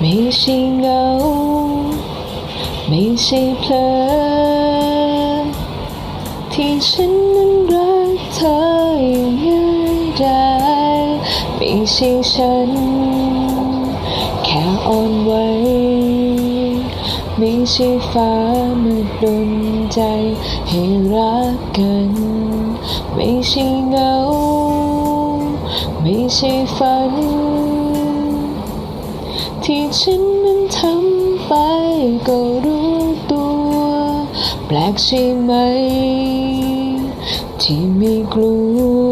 ไม่ใช่เหงาไม่ใช่เพลอที่ฉันนั้นรักเธออยู่ง่ายได้ไม่ใช่ฉันแค่อ่อนไหวไม่ใช่ฟ้ามาดลใจให้รักกันไม่ใช่เหงาไม่ใช่ฝันที่ฉันนั้นทำไปก็รู้ตัวแปลกใช่ไหมที่ไม่กลั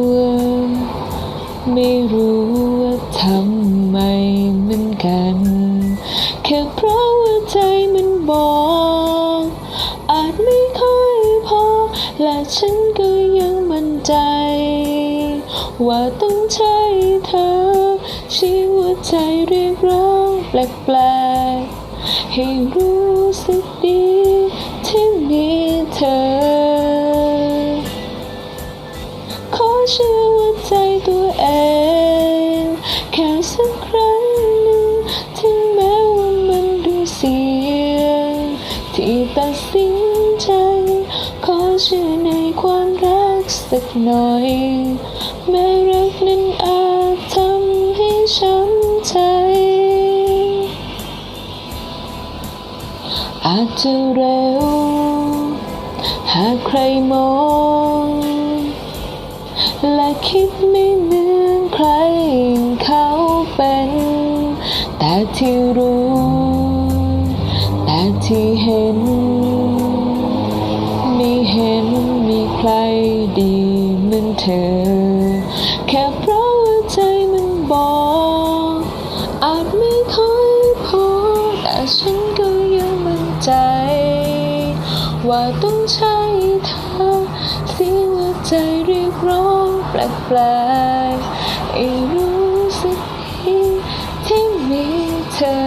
วไม่รู้ว่าทำไมเหมือนกันแค่เพราะว่าใจมันบอกอาจไม่ค่อยพอและฉันก็ยังมั่นใจว่าต้องใช่เธอที่หัวใจเรียกร้องแปลกๆให้รู้สึกดีที่มีเธอขอเชื่อว่าใจตัวเองแค่สักครั้งหนึ่งถึงแม้ว่ามันดูเสี่ยงที่ตัดสินใจขอเชื่อในความรักสักหน่อยแม้รักนั้นอาจทำให้ช้ำใจอาจจะเร็วหากใครมองและคิดไม่เหมือนใครเขาเป็นแต่ที่รู้แต่ที่เห็นไม่เห็นมีใครดีเหมือนเธอแค่เพราะว่าใจมันบอกอาจไม่ค่อยพอแต่ฉันก็ยังมั่นใจว่าต้องใช่เธอเสียงหัวใจเรียกร้องแปลกๆให้รู้สึกดีที่มีเธอ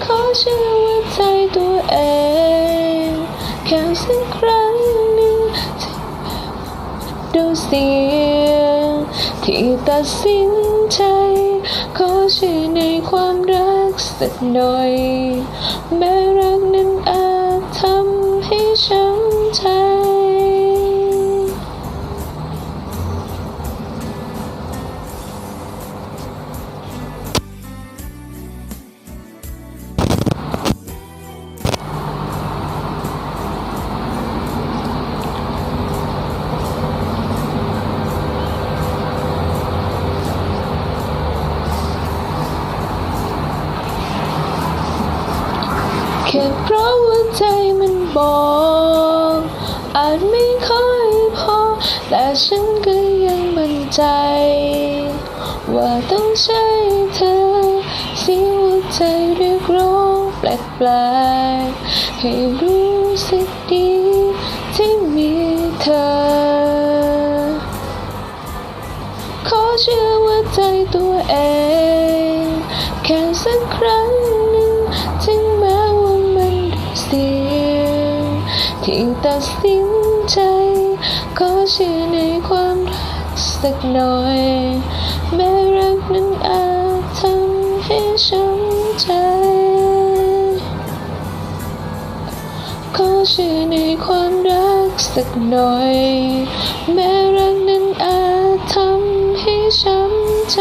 ขอเชื่อว่าใจตัวเองแค่สักครั้งหนึ่งดูเสียงที่ตัดสินใจขอเชื่อในความรักสักหน่อยแม้รักนั้นอาจทำให้ช้ำใจแค่เพราะว่าใจมันบอกอาจไม่ค่อยพอแต่ฉันก็ยังมั่นใจว่าต้องใช่เธอเสียงหัวใจเรียกร้องแปลกๆให้รู้สึกดีที่มีเธอขอเชื่อว่าใจตัวเองแค่สักครั้งหนึ่งถึงแม้ว่ามันดูเสี่ยงที่ตัดสินใจขอเชื่อในความรักสักหน่อยแม้รักนั้นอาจทำให้ช้ำใจขอเชื่อในความรักสักหน่อยแม้รักนั้นอาจทำให้ช้ำใจ